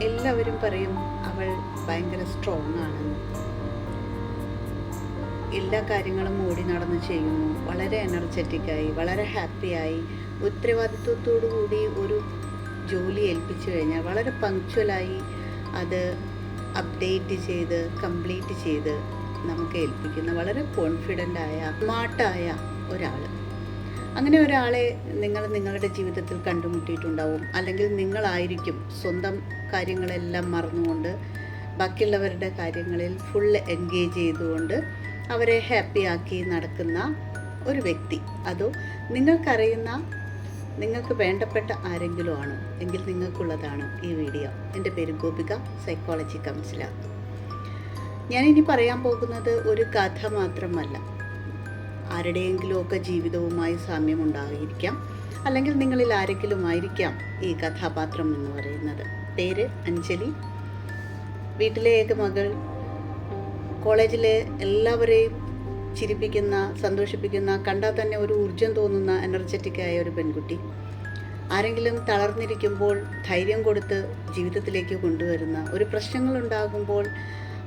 എല്ലാവരും പറയും അവൾ ഭയങ്കര സ്ട്രോങ് ആണെന്ന്. എല്ലാ കാര്യങ്ങളും ഓടി നടന്ന് ചെയ്യുന്നു, വളരെ എനർജറ്റിക്കായി, വളരെ ഹാപ്പിയായി, ഉത്തരവാദിത്വത്തോടു കൂടി ഒരു ജോലി ഏൽപ്പിച്ചു കഴിഞ്ഞാൽ വളരെ പങ്ക്ച്വലായി അത് അപ്ഡേറ്റ് ചെയ്ത് കംപ്ലീറ്റ് ചെയ്ത് നമുക്ക് ഏൽപ്പിക്കുന്ന വളരെ കോൺഫിഡൻ്റായ സ്മാർട്ടായ ഒരാൾ. അങ്ങനെ ഒരാളെ നിങ്ങൾ നിങ്ങളുടെ ജീവിതത്തിൽ കണ്ടുമുട്ടിയിട്ടുണ്ടാവും. അല്ലെങ്കിൽ നിങ്ങളായിരിക്കും സ്വന്തം കാര്യങ്ങളെല്ലാം മറന്നുകൊണ്ട് ബാക്കിയുള്ളവരുടെ കാര്യങ്ങളിൽ ഫുൾ എൻഗേജ് ചെയ്തുകൊണ്ട് അവരെ ഹാപ്പിയാക്കി നടക്കുന്ന ഒരു വ്യക്തി. അതോ നിങ്ങൾക്കറിയുന്ന നിങ്ങൾക്ക് വേണ്ടപ്പെട്ട ആരെങ്കിലും ആണോ എങ്കിൽ നിങ്ങൾക്കുള്ളതാണ് ഈ വീഡിയോ. എൻ്റെ പേര് ഗോപിക, സൈക്കോളജി കൗൺസിലർ. ഞാനിനി പറയാൻ പോകുന്നത് ഒരു കഥ മാത്രമല്ല. ആരുടെയെങ്കിലുമൊക്കെ ജീവിതവുമായി സാമ്യമുണ്ടായിരിക്കാം, അല്ലെങ്കിൽ നിങ്ങളിൽ ആരെങ്കിലും ആയിരിക്കാം ഈ കഥാപാത്രം എന്ന് പറയുന്നത്. പേര് അഞ്ജലി. വീട്ടിലെ ഏക മകൾ, കോളേജിലെ എല്ലാവരെയും ചിരിപ്പിക്കുന്ന, സന്തോഷിപ്പിക്കുന്ന, കണ്ടാൽ തന്നെ ഒരു ഊർജം തോന്നുന്ന എനർജറ്റിക്കായ ഒരു പെൺകുട്ടി. ആരെങ്കിലും തളർന്നിരിക്കുമ്പോൾ ധൈര്യം കൊടുത്ത് ജീവിതത്തിലേക്ക് കൊണ്ടുവരുന്ന, ഒരു പ്രശ്നങ്ങളുണ്ടാകുമ്പോൾ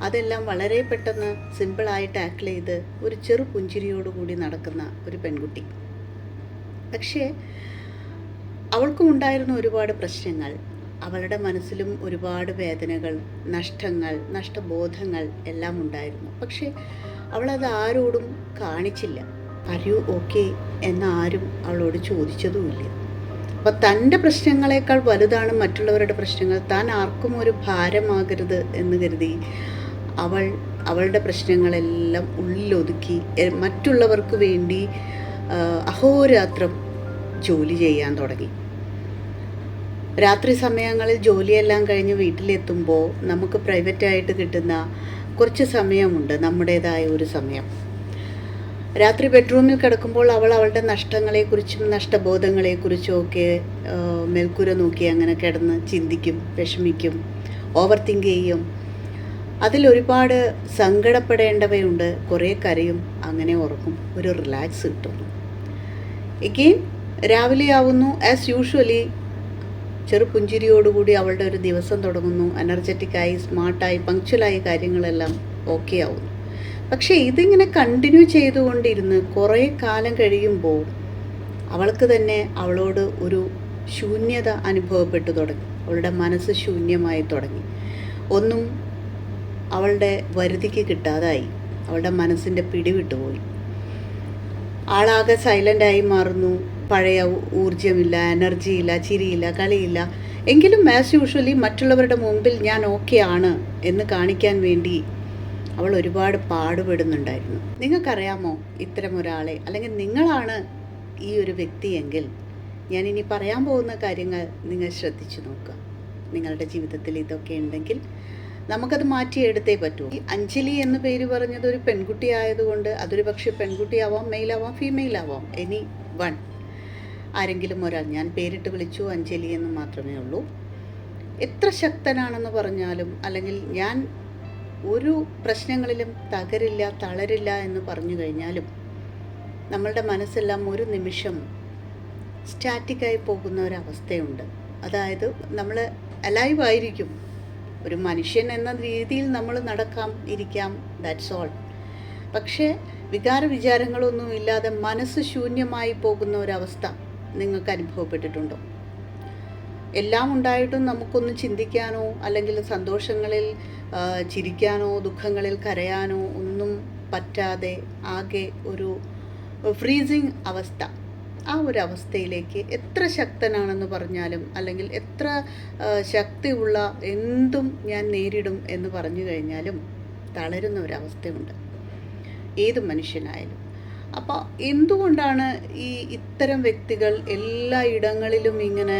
അതെല്ലാം വളരെ പെട്ടെന്ന് സിമ്പിളായി ടാക്കിൾ ചെയ്ത് ഒരു ചെറു പുഞ്ചിരിയോടുകൂടി നടക്കുന്ന ഒരു പെൺകുട്ടി. പക്ഷേ അവൾക്കും ഉണ്ടായിരുന്ന ഒരുപാട് പ്രശ്നങ്ങൾ, അവളുടെ മനസ്സിലും ഒരുപാട് വേദനകൾ, നഷ്ടങ്ങൾ, നഷ്ടബോധങ്ങൾ എല്ലാം ഉണ്ടായിരുന്നു. പക്ഷേ അവളത് ആരോടും കാണിച്ചില്ല. ആർ യു ഓക്കെ എന്ന് ആരും അവളോട് ചോദിച്ചതുമില്ല. അപ്പോൾ തൻ്റെ പ്രശ്നങ്ങളെക്കാൾ വലുതാണ് മറ്റുള്ളവരുടെ പ്രശ്നങ്ങൾ. താൻ ആർക്കും ഒരു ഭാരമാകരുത് എന്ന് കരുതി അവളുടെ പ്രശ്നങ്ങളെല്ലാം ഉള്ളിലൊതുക്കി മറ്റുള്ളവർക്ക് വേണ്ടി അഹോരാത്രം ജോലി ചെയ്യാൻ തുടങ്ങി. രാത്രി സമയങ്ങളിൽ ജോലിയെല്ലാം കഴിഞ്ഞ് വീട്ടിലെത്തുമ്പോൾ നമുക്ക് പ്രൈവറ്റായിട്ട് കിട്ടുന്ന കുറച്ച് സമയമുണ്ട്, നമ്മുടേതായ ഒരു സമയം. രാത്രി ബെഡ്റൂമിൽ കിടക്കുമ്പോൾ അവളുടെ നഷ്ടങ്ങളെക്കുറിച്ചും നഷ്ടബോധങ്ങളെക്കുറിച്ചും ഒക്കെ മേൽക്കൂര നോക്കി അങ്ങനെ കിടന്ന് ചിന്തിക്കും, വിഷമിക്കും, ഓവർ തിങ്ക് ചെയ്യും. അതിലൊരുപാട് സങ്കടപ്പെടേണ്ടവയുണ്ട്, കുറേ കരയും, അങ്ങനെ ഉറക്കും, ഒരു റിലാക്സ് കിട്ടുന്നു. എഗെയിൻ രാവിലെ ആവുന്നു, ആസ് യൂഷ്വലി ചെറുപുഞ്ചിരിയോടുകൂടി അവളുടെ ഒരു ദിവസം തുടങ്ങുന്നു. എനർജറ്റിക്കായി, സ്മാർട്ടായി, പങ്ക്ച്വലായി കാര്യങ്ങളെല്ലാം ഓക്കെ ആവുന്നു. പക്ഷേ ഇതിങ്ങനെ കണ്ടിന്യൂ ചെയ്തുകൊണ്ടിരുന്ന് കുറേ കാലം കഴിയുമ്പോൾ അവൾക്ക് തന്നെ അവളോട് ഒരു ശൂന്യത അനുഭവപ്പെട്ടു തുടങ്ങി. അവളുടെ മനസ്സ് ശൂന്യമായി തുടങ്ങി. ഒന്നും അവളുടെ വരുതിക്ക് കിട്ടാതായി. അവളുടെ മനസ്സിൻ്റെ പിടിവിട്ടുപോയി. ആളാകെ സൈലൻ്റായി മാറുന്നു. പഴയ ഊർജ്ജമില്ല, എനർജിയില്ല, ചിരിയില്ല, കളിയില്ല. എങ്കിലും ആസ് യൂഷ്വലി മറ്റുള്ളവരുടെ മുമ്പിൽ ഞാൻ ഓക്കെ ആണ് എന്ന് കാണിക്കാൻ വേണ്ടി അവൾ ഒരുപാട് പാടുപെടുന്നുണ്ടായിരുന്നു. നിങ്ങൾക്കറിയാമോ ഇത്തരം ഒരാളെ? അല്ലെങ്കിൽ നിങ്ങളാണ് ഈ ഒരു വ്യക്തിയെങ്കിൽ ഞാനിനി പറയാൻ പോകുന്ന കാര്യങ്ങൾ നിങ്ങൾ ശ്രദ്ധിച്ചു നോക്കുക. നിങ്ങളുടെ ജീവിതത്തിൽ ഇതൊക്കെ ഉണ്ടെങ്കിൽ നമുക്കത് മാറ്റിയെടുത്തേ പറ്റൂ. ഈ അഞ്ജലി എന്ന് പേര് പറഞ്ഞത് ഒരു പെൺകുട്ടി ആയതുകൊണ്ട് അതൊരു പക്ഷേ പെൺകുട്ടിയാവാം, മെയിലാവാം, ഫീമെയിലാവാം, എനി വൺ, ആരെങ്കിലും ഒരാൾ. ഞാൻ പേരിട്ട് വിളിച്ചു അഞ്ജലി എന്ന് മാത്രമേ ഉള്ളൂ. എത്ര ശക്തനാണെന്ന് പറഞ്ഞാലും, അല്ലെങ്കിൽ ഞാൻ ഒരു പ്രശ്നങ്ങളിലും തകരില്ല, തളരില്ല എന്ന് പറഞ്ഞു കഴിഞ്ഞാലും നമ്മളുടെ മനസ്സെല്ലാം ഒരു നിമിഷം സ്റ്റാറ്റിക്കായി പോകുന്ന ഒരവസ്ഥയുണ്ട്. അതായത് നമ്മൾ അലൈവ് ആയിരിക്കും, ഒരു മനുഷ്യൻ എന്ന രീതിയിൽ നമ്മൾ നടക്കാം, ഇരിക്കാം, ദാറ്റ്സ് ഓൾ. പക്ഷേ വിചാരങ്ങളൊന്നും ഇല്ലാതെ മനസ്സ് ശൂന്യമായി പോകുന്ന ഒരവസ്ഥ നിങ്ങൾക്ക് അനുഭവപ്പെട്ടിട്ടുണ്ടോ? എല്ലാം ഉണ്ടായിട്ടും നമുക്കൊന്നും ചിന്തിക്കാനോ, അല്ലെങ്കിൽ സന്തോഷങ്ങളിൽ ചിരിക്കാനോ, ദുഃഖങ്ങളിൽ കരയാനോ ഒന്നും പറ്റാതെ ആകെ ഒരു ഫ്രീസിങ് അവസ്ഥ. ആ ഒരു അവസ്ഥയിലേക്ക് എത്ര ശക്തനാണെന്ന് പറഞ്ഞാലും, അല്ലെങ്കിൽ എത്ര ശക്തിയുള്ള എന്തും ഞാൻ നേരിടും എന്ന് പറഞ്ഞു കഴിഞ്ഞാലും തളരുന്ന ഒരവസ്ഥയുണ്ട് ഏത് മനുഷ്യനായാലും. അപ്പോൾ എന്തുകൊണ്ടാണ് ഇത്തരം വ്യക്തികൾ എല്ലാ ഇടങ്ങളിലും ഇങ്ങനെ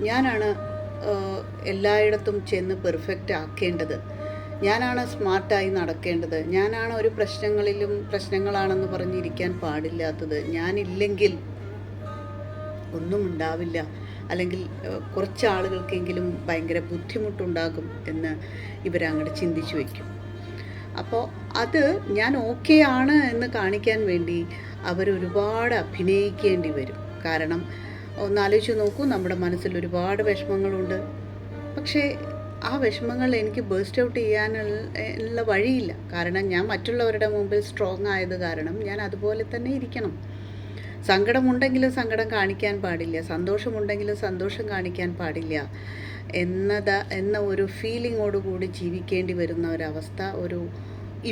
ഞാനാണ് എല്ലായിടത്തും ചെന്ന് പെർഫെക്റ്റ് ആക്കേണ്ടത്, ഞാനാണ് സ്മാർട്ടായി നടക്കേണ്ടത്, ഞാനാണ് ഒരു പ്രശ്നങ്ങളാണെന്ന് പറഞ്ഞിരിക്കാൻ പാടില്ലാത്തത്, ഞാനില്ലെങ്കിൽ ഒന്നും ഉണ്ടാവില്ല, അല്ലെങ്കിൽ കുറച്ച് ആളുകൾക്കെങ്കിലും ഭയങ്കര ബുദ്ധിമുട്ടുണ്ടാകും എന്ന് ഇവരങ്ങോട്ട് ചിന്തിച്ചു വയ്ക്കും. അപ്പോൾ അത് ഞാൻ ഓക്കെ ആണ് എന്ന് കാണിക്കാൻ വേണ്ടി അവരൊരുപാട് അഭിനയിക്കേണ്ടി വരും. കാരണം ഒന്നാലോചിച്ച് നോക്കൂ, നമ്മുടെ മനസ്സിൽ ഒരുപാട് വിഷമങ്ങളുണ്ട്, പക്ഷേ ആ വിഷമങ്ങൾ എനിക്ക് ബേസ്റ്റ് ഔട്ട് ചെയ്യാനുള്ള വഴിയില്ല. കാരണം ഞാൻ മറ്റുള്ളവരുടെ മുമ്പിൽ സ്ട്രോങ് ആയത് കാരണം ഞാൻ അതുപോലെ തന്നെ ഇരിക്കണം. സങ്കടമുണ്ടെങ്കിലും സങ്കടം കാണിക്കാൻ പാടില്ല, സന്തോഷമുണ്ടെങ്കിലും സന്തോഷം കാണിക്കാൻ പാടില്ല എന്ന ഒരു ഫീലിങ്ങോടുകൂടി ജീവിക്കേണ്ടി വരുന്ന ഒരവസ്ഥ, ഒരു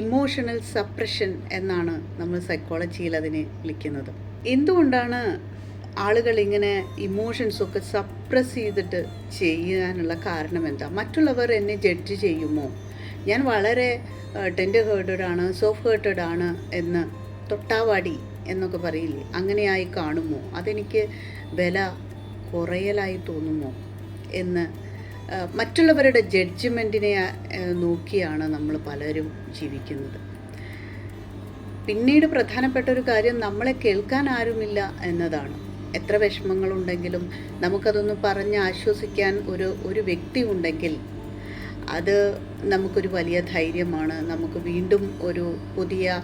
ഇമോഷണൽ സപ്രഷൻ എന്നാണ് നമ്മൾ സൈക്കോളജിയിൽ അതിനെ വിളിക്കുന്നത്. എന്തുകൊണ്ടാണ് ആളുകൾ ഇങ്ങനെ ഇമോഷൻസൊക്കെ സപ്രസ് ചെയ്തിട്ട് ചെയ്യാനുള്ള കാരണം എന്താ? മറ്റുള്ളവർ എന്നെ ജഡ്ജ് ചെയ്യുമോ? ഞാൻ വളരെ ടെൻഡർ ഹേർട്ടഡ് ആണ്, സോഫ്റ്റ് ഹേർട്ടഡ് ആണ് എന്ന്, തൊട്ടാവാടി എന്നൊക്കെ പറയില്ലേ, അങ്ങനെയായി കാണുമോ? അതെനിക്ക് വില കുറയലായി തോന്നുമോ എന്ന് മറ്റുള്ളവരുടെ ജഡ്ജ്മെൻറ്റിനെ നോക്കിയാണ് നമ്മൾ പലരും ജീവിക്കുന്നത്. പിന്നീട് പ്രധാനപ്പെട്ട ഒരു കാര്യം, നമ്മളെ കേൾക്കാൻ ആരുമില്ല എന്നതാണ്. എത്ര വിഷമങ്ങളുണ്ടെങ്കിലും നമുക്കതൊന്ന് പറഞ്ഞ് ആശ്വസിക്കാൻ ഒരു വ്യക്തി ഉണ്ടെങ്കിൽ അത് നമുക്കൊരു വലിയ ധൈര്യമാണ്. നമുക്ക് വീണ്ടും ഒരു പുതിയ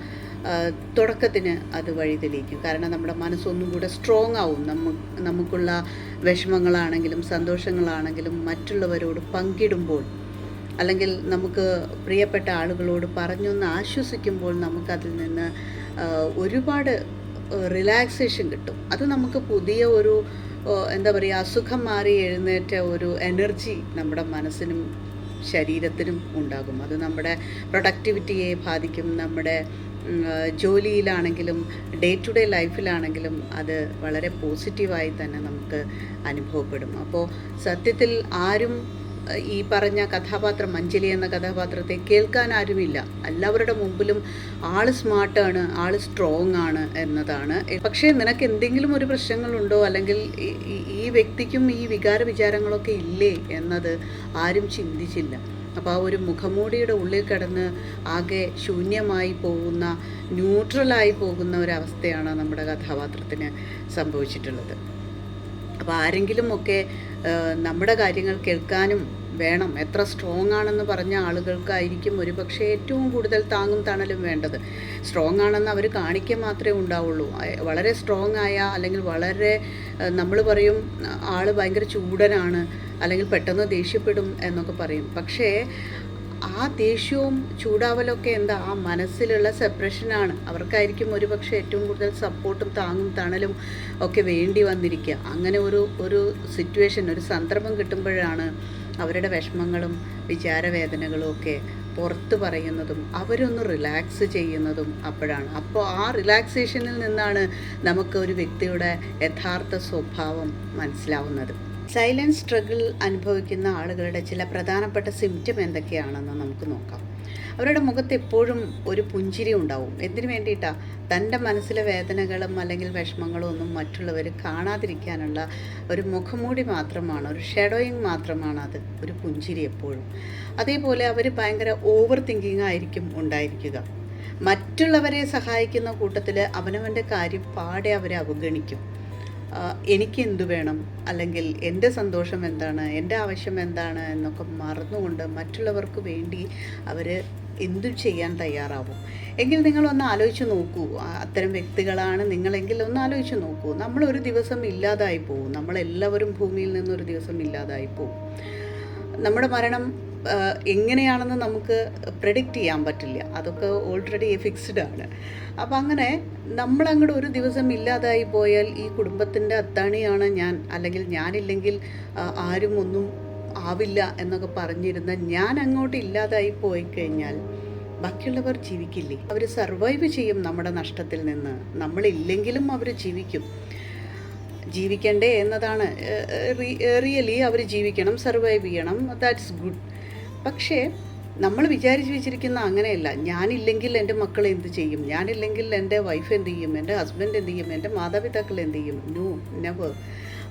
തുടക്കത്തിന് അത് വഴി തെളിയിക്കും. കാരണം നമ്മുടെ മനസ്സൊന്നും കൂടെ സ്ട്രോങ് ആവും. നമുക്കുള്ള വിഷമങ്ങളാണെങ്കിലും സന്തോഷങ്ങളാണെങ്കിലും മറ്റുള്ളവരോട് പങ്കിടുമ്പോൾ, അല്ലെങ്കിൽ നമുക്ക് പ്രിയപ്പെട്ട ആളുകളോട് പറഞ്ഞൊന്ന് ആശ്വസിക്കുമ്പോൾ നമുക്കതിൽ നിന്ന് ഒരുപാട് റിലാക്സേഷൻ കിട്ടും. അത് നമുക്ക് പുതിയ ഒരു എന്താ പറയുക, അസുഖം മാറി എഴുന്നേറ്റ ഒരു എനർജി നമ്മുടെ മനസ്സിനും ശരീരത്തിനും ഉണ്ടാകും. അത് നമ്മുടെ പ്രൊഡക്ടിവിറ്റിയെ ബാധിക്കും. നമ്മുടെ ജോലിയിലാണെങ്കിലും ഡേ ടു ഡേ ലൈഫിലാണെങ്കിലും അത് വളരെ പോസിറ്റീവായി തന്നെ നമുക്ക് അനുഭവപ്പെടും. അപ്പോൾ സത്യത്തിൽ ആരും ഈ പറഞ്ഞ കഥാപാത്രം, അഞ്ജലി എന്ന കഥാപാത്രത്തെ കേൾക്കാൻ ആരുമില്ല. എല്ലാവരുടെ മുമ്പിലും ആൾ സ്മാർട്ടാണ്, ആൾ സ്ട്രോങ് ആണ് എന്നതാണ്. പക്ഷേ നിനക്ക് എന്തെങ്കിലും ഒരു പ്രശ്നങ്ങളുണ്ടോ, അല്ലെങ്കിൽ ഈ വ്യക്തിക്കും ഈ വികാര വിചാരങ്ങളൊക്കെ ഇല്ലേ എന്നത് ആരും ചിന്തിച്ചില്ല. അപ്പോൾ ആ ഒരു മുഖമൂടിയുടെ ഉള്ളിൽ കിടന്ന് ആകെ ശൂന്യമായി പോകുന്ന, ന്യൂട്രലായി പോകുന്ന ഒരവസ്ഥയാണ് നമ്മുടെ കഥാപാത്രത്തിന് സംഭവിച്ചിട്ടുള്ളത്. അപ്പോൾ ആരെങ്കിലും ഒക്കെ നമ്മുടെ കാര്യങ്ങൾ കേൾക്കാനും വേണം. എത്ര സ്ട്രോങ് ആണെന്ന് പറഞ്ഞ ആളുകൾക്കായിരിക്കും ഒരുപക്ഷെ ഏറ്റവും കൂടുതൽ താങ്ങും തണലും വേണ്ടത്. സ്ട്രോങ് ആണെന്ന് അവർ കാണിക്കാൻ മാത്രമേ ഉണ്ടാവുള്ളൂ. വളരെ സ്ട്രോങ് ആയ, അല്ലെങ്കിൽ വളരെ നമ്മൾ പറയും ആൾ ഭയങ്കര ചൂടനാണ്, അല്ലെങ്കിൽ പെട്ടെന്ന് ദേഷ്യപ്പെടും എന്നൊക്കെ പറയും. പക്ഷേ ആ ദേഷ്യവും ചൂടാവലൊക്കെ എന്താ, ആ മനസ്സിലുള്ള സെപ്പറേഷനാണ്. അവർക്കായിരിക്കും ഒരുപക്ഷെ ഏറ്റവും കൂടുതൽ സപ്പോർട്ടും താങ്ങും തണലും ഒക്കെ വേണ്ടി വന്നിരിക്കുക. അങ്ങനെ ഒരു സിറ്റുവേഷൻ, ഒരു സന്ദർഭം കിട്ടുമ്പോഴാണ് അവരുടെ വിഷമങ്ങളും വിചാരവേദനകളും ഒക്കെ പുറത്ത് പറയുന്നതും അവരൊന്ന് റിലാക്സ് ചെയ്യുന്നതും അപ്പോഴാണ്. അപ്പോൾ ആ റിലാക്സേഷനിൽ നിന്നാണ് നമുക്ക് ഒരു വ്യക്തിയുടെ യഥാർത്ഥ സ്വഭാവം മനസ്സിലാവുന്നത്. സൈലൻസ് സ്ട്രഗിൾ അനുഭവിക്കുന്ന ആളുകളുടെ ചില പ്രധാനപ്പെട്ട സിംറ്റം എന്തൊക്കെയാണെന്ന് നമുക്ക് നോക്കാം. അവരുടെ മുഖത്ത് എപ്പോഴും ഒരു പുഞ്ചിരി ഉണ്ടാവും. എന്തിനു വേണ്ടിയിട്ടാണ്? തൻ്റെ മനസ്സിലെ വേദനകളും അല്ലെങ്കിൽ വിഷമങ്ങളും ഒന്നും മറ്റുള്ളവർ കാണാതിരിക്കാനുള്ള ഒരു മുഖംമൂടി മാത്രമാണ്, ഒരു ഷാഡോയിങ് മാത്രമാണ് അത്, ഒരു പുഞ്ചിരി എപ്പോഴും. അതേപോലെ അവർ ഭയങ്കര ഓവർ തിങ്കിങ് ആയിരിക്കും ഉണ്ടായിരിക്കുക. മറ്റുള്ളവരെ സഹായിക്കുന്ന കൂട്ടത്തിൽ അവനവൻ്റെ കാര്യം പാടെ അവരെ അവഗണിക്കും. എനിക്ക് എന്തു വേണം, അല്ലെങ്കിൽ എൻ്റെ സന്തോഷം എന്താണ്, എൻ്റെ ആവശ്യം എന്താണ് എന്നൊക്കെ മറന്നുകൊണ്ട് മറ്റുള്ളവർക്ക് വേണ്ടി അവർ എന്തു ചെയ്യാൻ തയ്യാറാവും. എങ്കിൽ നിങ്ങളൊന്ന് ആലോചിച്ച് നോക്കൂ, അത്തരം വ്യക്തികളാണ് നിങ്ങളെങ്കിൽ ഒന്ന് ആലോചിച്ച് നോക്കൂ. നമ്മളൊരു ദിവസം ഇല്ലാതായി പോവും. നമ്മളെല്ലാവരും ഭൂമിയിൽ നിന്നൊരു ദിവസം ഇല്ലാതായി പോവും. നമ്മുടെ മരണം എങ്ങനെയാണെന്ന് നമുക്ക് പ്രെഡിക്റ്റ് ചെയ്യാൻ പറ്റില്ല. അതൊക്കെ ഓൾറെഡി ഫിക്സ്ഡ് ആണ്. അപ്പം അങ്ങനെ നമ്മളങ്ങോട്ട് ഒരു ദിവസം ഇല്ലാതായി പോയാൽ ഈ കുടുംബത്തിൻ്റെ അത്താണിയാണ് ഞാൻ, അല്ലെങ്കിൽ ഞാനില്ലെങ്കിൽ ആരും ഒന്നും ആവില്ല എന്നൊക്കെ പറഞ്ഞിരുന്ന ഞാൻ അങ്ങോട്ട് ഇല്ലാതായി പോയി കഴിഞ്ഞാൽ ബാക്കിയുള്ളവർ ജീവിക്കില്ലേ? അവർ സർവൈവ് ചെയ്യും നമ്മുടെ നഷ്ടത്തിൽ നിന്ന്. നമ്മളില്ലെങ്കിലും അവർ ജീവിക്കും. ജീവിക്കണ്ടേ എന്നതാണ് റിയലി. അവർ ജീവിക്കണം, സർവൈവ് ചെയ്യണം, ദാറ്റ്സ് ഗുഡ്. പക്ഷേ നമ്മൾ വിചാരിച്ച് വെച്ചിരിക്കുന്ന അങ്ങനെയല്ല. ഞാനില്ലെങ്കിൽ എൻ്റെ മക്കൾ എന്ത് ചെയ്യും, ഞാനില്ലെങ്കിൽ എൻ്റെ വൈഫ് എന്ത് ചെയ്യും, എൻ്റെ ഹസ്ബൻഡ് എന്ത് ചെയ്യും, എൻ്റെ മാതാപിതാക്കൾ എന്ത് ചെയ്യും? No, never.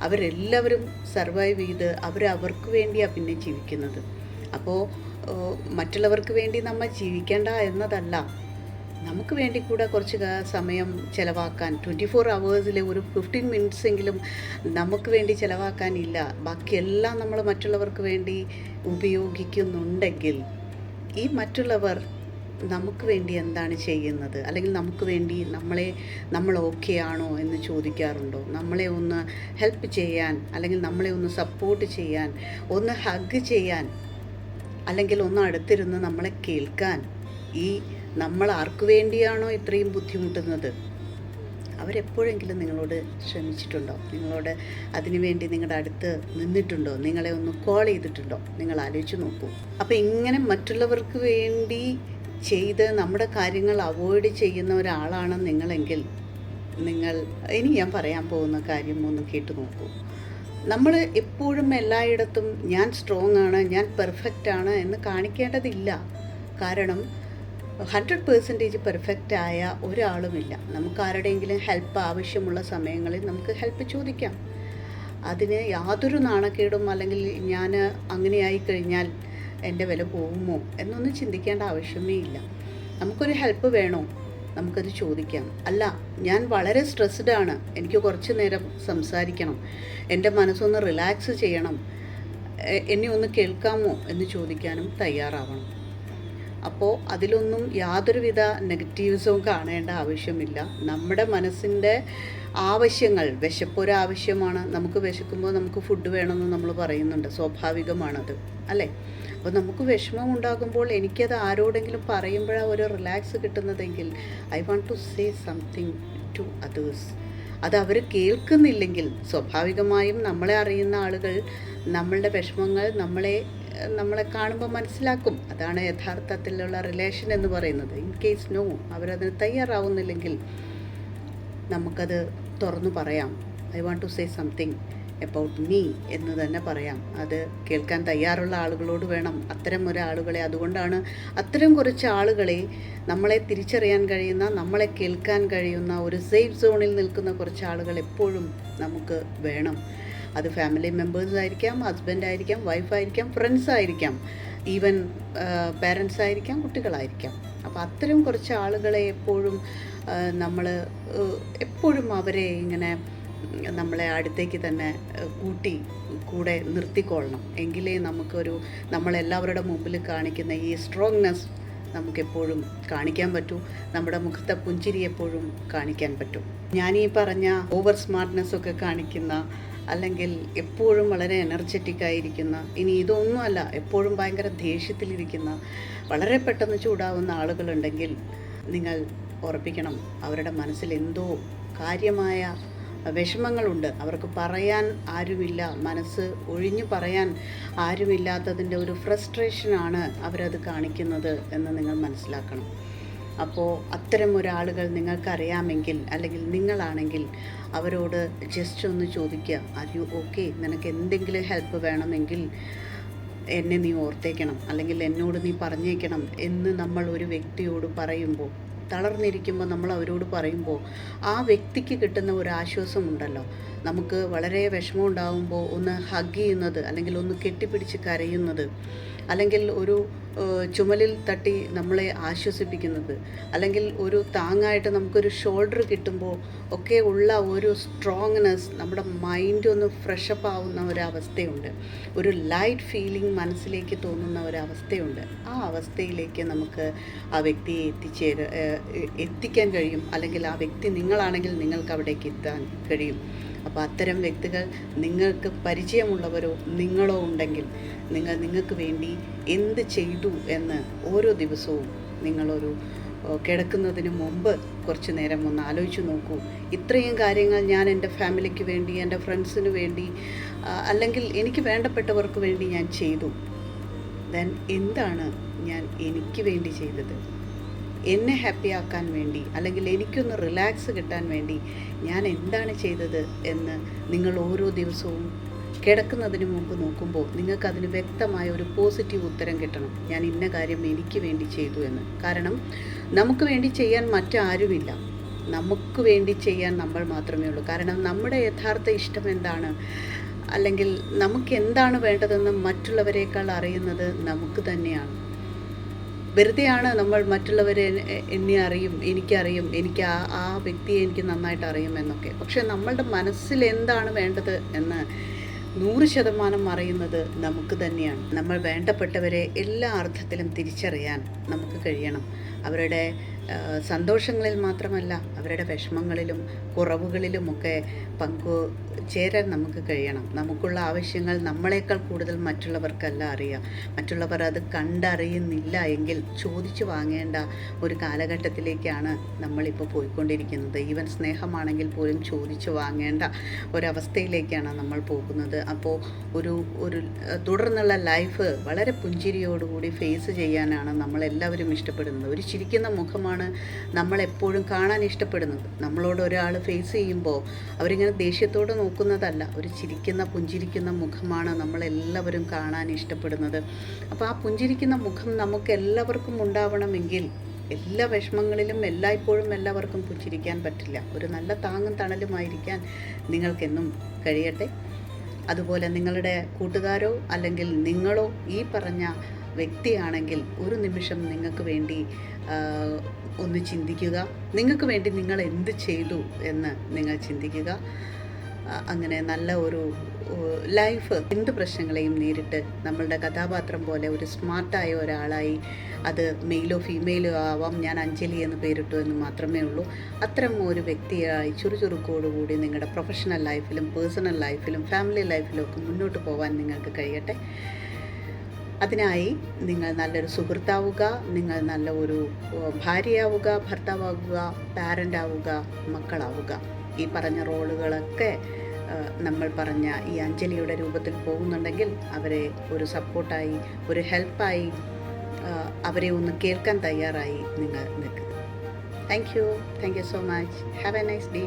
അവരെല്ലാവരും സർവൈവ് ചെയ്ത് അവർക്ക് വേണ്ടിയാണ് പിന്നെ ജീവിക്കുന്നത്. അപ്പോൾ മറ്റുള്ളവർക്ക് വേണ്ടി നമ്മൾ ജീവിക്കേണ്ട എന്നതല്ല, നമുക്ക് വേണ്ടി കൂടെ കുറച്ച് സമയം ചിലവാക്കാൻ, 24 hours ഒരു 15 minutes എങ്കിലും നമുക്ക് വേണ്ടി ചിലവാക്കാനില്ല. ബാക്കിയെല്ലാം നമ്മൾ മറ്റുള്ളവർക്ക് വേണ്ടി ഉപയോഗിക്കുന്നുണ്ടെങ്കിൽ ഈ മറ്റുള്ളവർ നമുക്ക് വേണ്ടി എന്താണ് ചെയ്യുന്നത്, അല്ലെങ്കിൽ നമുക്ക് വേണ്ടി നമ്മൾ ഓക്കെ ആണോ എന്ന് ചോദിക്കാറുണ്ടോ? നമ്മളെ ഒന്ന് ഹെൽപ്പ് ചെയ്യാൻ, അല്ലെങ്കിൽ നമ്മളെ ഒന്ന് സപ്പോർട്ട് ചെയ്യാൻ, ഒന്ന് ഹഗ് ചെയ്യാൻ, അല്ലെങ്കിൽ ഒന്ന് അടുത്തിരുന്ന് നമ്മളെ കേൾക്കാൻ നമ്മൾ ആർക്കു വേണ്ടിയാണോ ഇത്രയും ബുദ്ധിമുട്ടുന്നത്, അവരെപ്പോഴെങ്കിലും നിങ്ങളോട് ശ്രമിച്ചിട്ടുണ്ടോ? നിങ്ങളോട് അതിനുവേണ്ടി നിങ്ങളുടെ അടുത്ത് നിന്നിട്ടുണ്ടോ? നിങ്ങളെ ഒന്ന് കോൾ ചെയ്തിട്ടുണ്ടോ? നിങ്ങൾ ആലോചിച്ച് നോക്കൂ. അപ്പോൾ ഇങ്ങനെ മറ്റുള്ളവർക്ക് വേണ്ടി ചെയ്ത് നമ്മുടെ കാര്യങ്ങൾ അവോയ്ഡ് ചെയ്യുന്ന ഒരാളാണ് നിങ്ങളെങ്കിൽ, ഇനി ഞാൻ പറയാൻ പോകുന്ന കാര്യം ഒന്ന് കേട്ടു നോക്കൂ. നമ്മൾ എപ്പോഴും എല്ലായിടത്തും ഞാൻ സ്ട്രോങ് ആണ്, ഞാൻ പെർഫെക്റ്റ് ആണ് എന്ന് കാണിക്കേണ്ടതില്ല. കാരണം 100% പെർഫെക്റ്റ് ആയ ഒരാളുമില്ല. നമുക്ക് ആരുടെയെങ്കിലും ഹെൽപ്പ് ആവശ്യമുള്ള സമയങ്ങളിൽ നമുക്ക് ഹെൽപ്പ് ചോദിക്കാം. അതിന് യാതൊരു നാണക്കേടും, അല്ലെങ്കിൽ ഞാൻ അങ്ങനെയായി കഴിഞ്ഞാൽ എൻ്റെ വില പോകുമോ എന്നൊന്നും ചിന്തിക്കേണ്ട ആവശ്യമേ ഇല്ല. നമുക്കൊരു ഹെൽപ്പ് വേണോ, നമുക്കത് ചോദിക്കാം. അല്ല, ഞാൻ വളരെ സ്ട്രെസ്ഡ് ആണ്, എനിക്ക് കുറച്ച് നേരം സംസാരിക്കണം, എൻ്റെ മനസ്സൊന്ന് റിലാക്സ് ചെയ്യണം, എന്നെ ഒന്ന് കേൾക്കാമോ എന്ന് ചോദിക്കാനും തയ്യാറാവണം. അപ്പോൾ അതിലൊന്നും യാതൊരുവിധ നെഗറ്റീവ്സും കാണേണ്ട ആവശ്യമില്ല. നമ്മുടെ മനസ്സിൻ്റെ ആവശ്യങ്ങൾ, വിശപ്പൊരാവശ്യമാണ്. നമുക്ക് വിശക്കുമ്പോൾ നമുക്ക് ഫുഡ് വേണമെന്ന് നമ്മൾ പറയുന്നുണ്ട്, സ്വാഭാവികമാണത്, അല്ലേ? അപ്പോൾ നമുക്ക് വിഷമം ഉണ്ടാകുമ്പോൾ എനിക്കത് ആരോടെങ്കിലും പറയുമ്പോഴാണ് ഒരു റിലാക്സ് കിട്ടുന്നതെങ്കിൽ I want to say something to others. അത് അവർ കേൾക്കുന്നില്ലെങ്കിൽ സ്വാഭാവികമായും നമ്മളെ അറിയുന്ന ആളുകൾ നമ്മളുടെ വിഷമങ്ങൾ നമ്മളെ കാണുമ്പോൾ മനസ്സിലാക്കും. അതാണ് യഥാർത്ഥത്തിലുള്ള റിലേഷൻ എന്ന് പറയുന്നത്. ഇൻ കേസ് നോ, അവരതിന് തയ്യാറാവുന്നില്ലെങ്കിൽ നമുക്കത് തുറന്നു പറയാം. I want to say something about me എന്ന് തന്നെ പറയാം. അത് കേൾക്കാൻ തയ്യാറുള്ള ആളുകളോട് വേണം, അത്തരം ഒരാളുകളെ. അതുകൊണ്ടാണ് അത്തരം കുറച്ച് ആളുകളെ, നമ്മളെ തിരിച്ചറിയാൻ കഴിയുന്ന, നമ്മളെ കേൾക്കാൻ കഴിയുന്ന, ഒരു സേഫ് സോണിൽ നിൽക്കുന്ന കുറച്ച് ആളുകൾ എപ്പോഴും നമുക്ക് വേണം. അത് ഫാമിലി മെമ്പേഴ്സ് ആയിരിക്കാം, ഹസ്ബൻഡ് ആയിരിക്കാം, വൈഫായിരിക്കാം, ഫ്രണ്ട്സ് ആയിരിക്കാം, ഈവൻ പേരൻസ് ആയിരിക്കാം, കുട്ടികളായിരിക്കാം. അപ്പോൾ അത്തരം കുറച്ച് ആളുകളെ എപ്പോഴും അവരെ ഇങ്ങനെ നമ്മളെ അടുത്തേക്ക് തന്നെ കൂടെ നിർത്തിക്കൊള്ളണം. എങ്കിലേ നമ്മളെല്ലാവരുടെ മുമ്പിൽ കാണിക്കുന്ന ഈ സ്ട്രോങ്നെസ് നമുക്കെപ്പോഴും കാണിക്കാൻ പറ്റൂ, നമ്മുടെ മുഖത്തെ പുഞ്ചിരി എപ്പോഴും കാണിക്കാൻ പറ്റും. ഞാനീ പറഞ്ഞ ഓവർ സ്മാർട്ട്നെസ്സൊക്കെ കാണിക്കുന്ന, അല്ലെങ്കിൽ എപ്പോഴും വളരെ എനർജറ്റിക് ആയിരിക്കുന്ന, ഇനി ഇതൊന്നുമല്ല, എപ്പോഴും ഭയങ്കര ദേഷ്യത്തിലിരിക്കുന്ന, വളരെ പെട്ടെന്ന് ചൂടാവുന്ന ആളുകളുണ്ടെങ്കിൽ നിങ്ങൾ ഉറപ്പിക്കണം, അവരുടെ മനസ്സിൽ എന്തോ കാര്യമായ വിഷമങ്ങളുണ്ട്. അവർക്ക് പറയാൻ ആരുമില്ല, മനസ്സ് ഒഴിഞ്ഞു പറയാൻ ആരുമില്ലാത്തതിൻ്റെ ഒരു ഫ്രസ്ട്രേഷനാണ് അവരത് കാണിക്കുന്നത് എന്ന് നിങ്ങൾ മനസ്സിലാക്കണം. അപ്പോൾ അത്തരം ഒരാളുകൾ നിങ്ങൾക്കറിയാമെങ്കിൽ, അല്ലെങ്കിൽ നിങ്ങളാണെങ്കിൽ അവരോട് ജസ്റ്റ് ഒന്ന് ചോദിക്കുക, ആർ യു ഓക്കെ, നിനക്ക് എന്തെങ്കിലും ഹെൽപ്പ് വേണമെങ്കിൽ എന്നെ നീ ഓർത്തേക്കണം, അല്ലെങ്കിൽ എന്നോട് നീ പറഞ്ഞേക്കണം എന്ന് നമ്മൾ ഒരു വ്യക്തിയോട് പറയുമ്പോൾ, തളർന്നിരിക്കുമ്പോൾ നമ്മൾ അവരോട് പറയുമ്പോൾ ആ വ്യക്തിക്ക് കിട്ടുന്ന ഒരു ആശ്വാസമുണ്ടല്ലോ. നമുക്ക് വളരെ വിഷമം ഉണ്ടാകുമ്പോൾ ഒന്ന് ഹഗ് ചെയ്യുന്നത്, അല്ലെങ്കിൽ ഒന്ന് കെട്ടിപ്പിടിച്ച് കരയുന്നത്, അല്ലെങ്കിൽ ഒരു ചുമലിൽ തട്ടി നമ്മളെ ആശ്വസിപ്പിക്കുന്നത്, അല്ലെങ്കിൽ ഒരു താങ്ങായിട്ട് നമുക്കൊരു ഷോൾഡർ കിട്ടുമ്പോൾ ഒക്കെ ഉള്ള ഒരു സ്ട്രോങ്നെസ്, നമ്മുടെ മൈൻഡ് ഒന്ന് ഫ്രഷപ്പ് ആവുന്ന ഒരവസ്ഥയുണ്ട്, ഒരു ലൈറ്റ് ഫീലിംഗ് മനസ്സിലേക്ക് തോന്നുന്ന ഒരവസ്ഥയുണ്ട്. ആ അവസ്ഥയിലേക്ക് നമുക്ക് ആ വ്യക്തിയെ എത്തിക്കാൻ കഴിയും, അല്ലെങ്കിൽ ആ വ്യക്തി നിങ്ങളാണെങ്കിൽ നിങ്ങൾക്ക് അവിടേക്ക് എത്താൻ കഴിയും. അപ്പോൾ അത്തരം വ്യക്തികൾ നിങ്ങൾക്ക് പരിചയമുള്ളവരോ നിങ്ങളോ ഉണ്ടെങ്കിൽ നിങ്ങൾക്ക് വേണ്ടി എന്ത് ചെയ്തു എന്ന് ഓരോ ദിവസവും കിടക്കുന്നതിന് മുമ്പ് കുറച്ച് നേരം ഒന്ന് ആലോചിച്ച് നോക്കൂ. ഇത്രയും കാര്യങ്ങൾ ഞാൻ എൻ്റെ ഫാമിലിക്ക് വേണ്ടി, എൻ്റെ ഫ്രണ്ട്സിന് വേണ്ടി, അല്ലെങ്കിൽ എനിക്ക് വേണ്ടപ്പെട്ടവർക്ക് വേണ്ടി ഞാൻ ചെയ്തു. ദെൻ എന്താണ് ഞാൻ എനിക്ക് വേണ്ടി ചെയ്തത്? എന്നെ ഹാപ്പിയാക്കാൻ വേണ്ടി, അല്ലെങ്കിൽ എനിക്കൊന്ന് റിലാക്സ് കിട്ടാൻ വേണ്ടി ഞാൻ എന്താണ് ചെയ്തത് എന്ന് നിങ്ങൾ ഓരോ ദിവസവും കിടക്കുന്നതിന് മുമ്പ് നോക്കുമ്പോൾ നിങ്ങൾക്കതിന് വ്യക്തമായ ഒരു പോസിറ്റീവ് ഉത്തരം കിട്ടണം. ഞാൻ ഇന്ന കാര്യം എനിക്ക് വേണ്ടി ചെയ്തു എന്ന്. കാരണം നമുക്ക് വേണ്ടി ചെയ്യാൻ മറ്റാരുമില്ല, നമുക്ക് വേണ്ടി ചെയ്യാൻ നമ്മൾ മാത്രമേ ഉള്ളൂ. കാരണം നമ്മുടെ യഥാർത്ഥ ഇഷ്ടം എന്താണ്, അല്ലെങ്കിൽ നമുക്ക് എന്താണ് വേണ്ടതെന്ന് മറ്റുള്ളവരെക്കാൾ അറിയുന്നത് നമുക്ക് തന്നെയാണ്. വെറുതെയാണ് നമ്മൾ മറ്റുള്ളവരെ എന്നെ അറിയും, എനിക്കറിയും, എനിക്ക് ആ വ്യക്തിയെ എനിക്ക് നന്നായിട്ട് അറിയും എന്നൊക്കെ. പക്ഷെ നമ്മളുടെ മനസ്സിൽ എന്താണ് വേണ്ടത് എന്ന് 100% അറിയുന്നത് നമുക്ക് തന്നെയാണ്. നമ്മൾ വേണ്ടപ്പെട്ടവരെ എല്ലാ അർത്ഥത്തിലും തിരിച്ചറിയാൻ നമുക്ക് കഴിയണം. അവരുടെ സന്തോഷങ്ങളിൽ മാത്രമല്ല, അവരുടെ വിഷമങ്ങളിലും കുറവുകളിലുമൊക്കെ ചേരാൻ നമുക്ക് കഴിയണം. നമുക്കുള്ള ആവശ്യങ്ങൾ നമ്മളെക്കാൾ കൂടുതൽ മറ്റുള്ളവർക്കല്ല അറിയുക. മറ്റുള്ളവർ അത് കണ്ടറിയുന്നില്ല എങ്കിൽ ചോദിച്ചു വാങ്ങേണ്ട ഒരു കാലഘട്ടത്തിലേക്കാണ് നമ്മളിപ്പോൾ പോയിക്കൊണ്ടിരിക്കുന്നത്. ഈവൻ സ്നേഹമാണെങ്കിൽ പോലും ചോദിച്ചു വാങ്ങേണ്ട ഒരവസ്ഥയിലേക്കാണ് നമ്മൾ പോകുന്നത്. അപ്പോൾ ഒരു തുടർന്നുള്ള ലൈഫ് വളരെ പുഞ്ചിരിയോടുകൂടി ഫേസ് ചെയ്യാനാണ് നമ്മളെല്ലാവരും ഇഷ്ടപ്പെടുന്നത്. ഒരു ചിരിക്കുന്ന മുഖമാണ് നമ്മളെപ്പോഴും കാണാൻ ഇഷ്ടപ്പെടുന്നത്. നമ്മളോട് ഒരാൾ ഫേസ് ചെയ്യുമ്പോൾ അവരിങ്ങനെ ദേഷ്യത്തോടെ നോക്കുന്നതല്ല, ഒരു പുഞ്ചിരിക്കുന്ന മുഖമാണ് നമ്മളെല്ലാവരും കാണാൻ ഇഷ്ടപ്പെടുന്നത്. അപ്പോൾ ആ പുഞ്ചിരിക്കുന്ന മുഖം നമുക്ക് എല്ലാവർക്കും ഉണ്ടാവണമെങ്കിൽ എല്ലാ വിഷമങ്ങളിലും എല്ലായ്പ്പോഴും എല്ലാവർക്കും പുഞ്ചിരിക്കാൻ പറ്റില്ല. ഒരു നല്ല താങ്ങും തണലുമായിരിക്കാൻ നിങ്ങൾക്കെന്നും കഴിയട്ടെ. അതുപോലെ നിങ്ങളുടെ കൂട്ടുകാരോ അല്ലെങ്കിൽ നിങ്ങളോ ഈ പറഞ്ഞ വ്യക്തിയാണെങ്കിൽ ഒരു നിമിഷം നിങ്ങൾക്ക് വേണ്ടി ഒന്ന് ചിന്തിക്കുക. നിങ്ങൾക്ക് വേണ്ടി നിങ്ങൾ എന്ത് ചെയ്തു എന്ന് നിങ്ങൾ ചിന്തിക്കുക. അങ്ങനെ നല്ല ഒരു ലൈഫ് എന്ത് പ്രശ്നങ്ങളെയും നേരിട്ട് നമ്മളുടെ കഥാപാത്രം പോലെ ഒരു സ്മാർട്ടായ ഒരാളായി, അത് മെയിലോ ഫീമെയിലോ ആവാം, ഞാൻ അഞ്ജലി എന്ന് പേരിട്ടു എന്ന് മാത്രമേ ഉള്ളൂ, അത്തരം ഒരു വ്യക്തിയായി ചുറുചുറുക്കോടുകൂടി നിങ്ങളുടെ പ്രൊഫഷണൽ ലൈഫിലും പേഴ്സണൽ ലൈഫിലും ഫാമിലി ലൈഫിലും ഒക്കെ മുന്നോട്ട് പോകാൻ നിങ്ങൾക്ക് കഴിയട്ടെ. അതിനായി നിങ്ങൾ നല്ലൊരു സുഹൃത്താവുക, നിങ്ങൾ നല്ല ഒരു ഭാര്യയാവുക, ഭർത്താവാവുക, പാരൻ്റ് ആവുക, മക്കളാവുക. ഈ പറഞ്ഞ റോളുകളൊക്കെ നമ്മൾ പറഞ്ഞ ഈ അഞ്ജലിയുടെ രൂപത്തിൽ പോകുന്നുണ്ടെങ്കിൽ അവരെ ഒരു സപ്പോർട്ടായി, ഒരു ഹെൽപ്പായി, അവരെ ഒന്ന് കേൾക്കാൻ തയ്യാറായി നിങ്ങൾ നിൽക്കുക. Thank you so much. Have A nice day.